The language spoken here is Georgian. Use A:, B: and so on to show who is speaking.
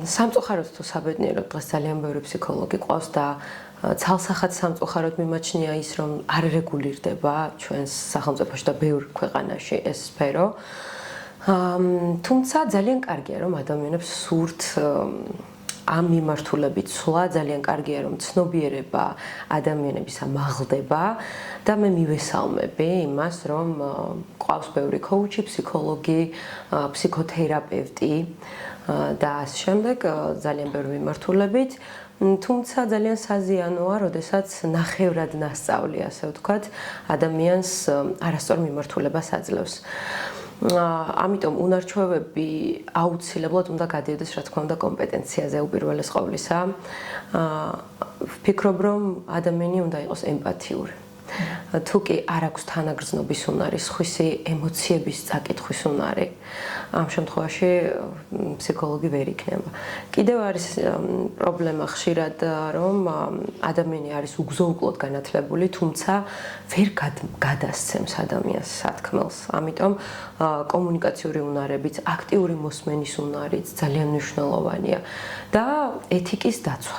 A: სამწუხაროდ თუ საბედნიეროდ დღეს ძალიან ბევრი ფსიქოლოგი ყავს და ცალსახად სამწუხაროდ მიმაჩნია ის, რომ არ რეგულირდება ჩვენს სახელმწიფოში და ბევრ ქვეყანაში ეს სფერო. თუმცა ძალიან კარგია, რომ ადამიანებს სურთ ამ მიმართულებით ცვლა, ძალიან კარგია, რომ ცნობიერება ადამიანებისა მაღლდება და მე მივესალმები იმას, რომ ყავს ბევრი კოუჩი, ფსიქოლოგი, ფსიქოთერაპევტი და ამ შემდეგ ძალიან ბევრი მიმართულებით, თუმცა ძალიან საზიანოა, როდესაც ნახევრად ნასწავლი, ასე ვთქვათ, ადამიანს არასწორ მიმართულებას აძლევს. ამიტომ უნარჩვევები აუცილებლად უნდა გადიოდეს, რა თქმა უნდა, კომპეტენციაზე უპირველეს ყოვლისა. ვფიქრობ, რომ ადამიანი უნდა იყოს ემპათიური. თუ კი არ აქვს თანაგრძნობის უნარი, სხვისი ემოციების წაკითხვის უნარი, ამ შემთხვევაში ფსიქოლოგი ვერ იქნება. კიდევ არის პრობლემა ხშირად, რომ ადამიანი არის უგზო-უკლოდ განათლებული, თუმცა ვერ გადასცემს ადამიანს სათქმელს. ამიტომ კომუნიკაციური უნარებიც, აქტიური მოსმენის უნარიც ძალიან მნიშვნელოვანია და ეთიკის დაცვა.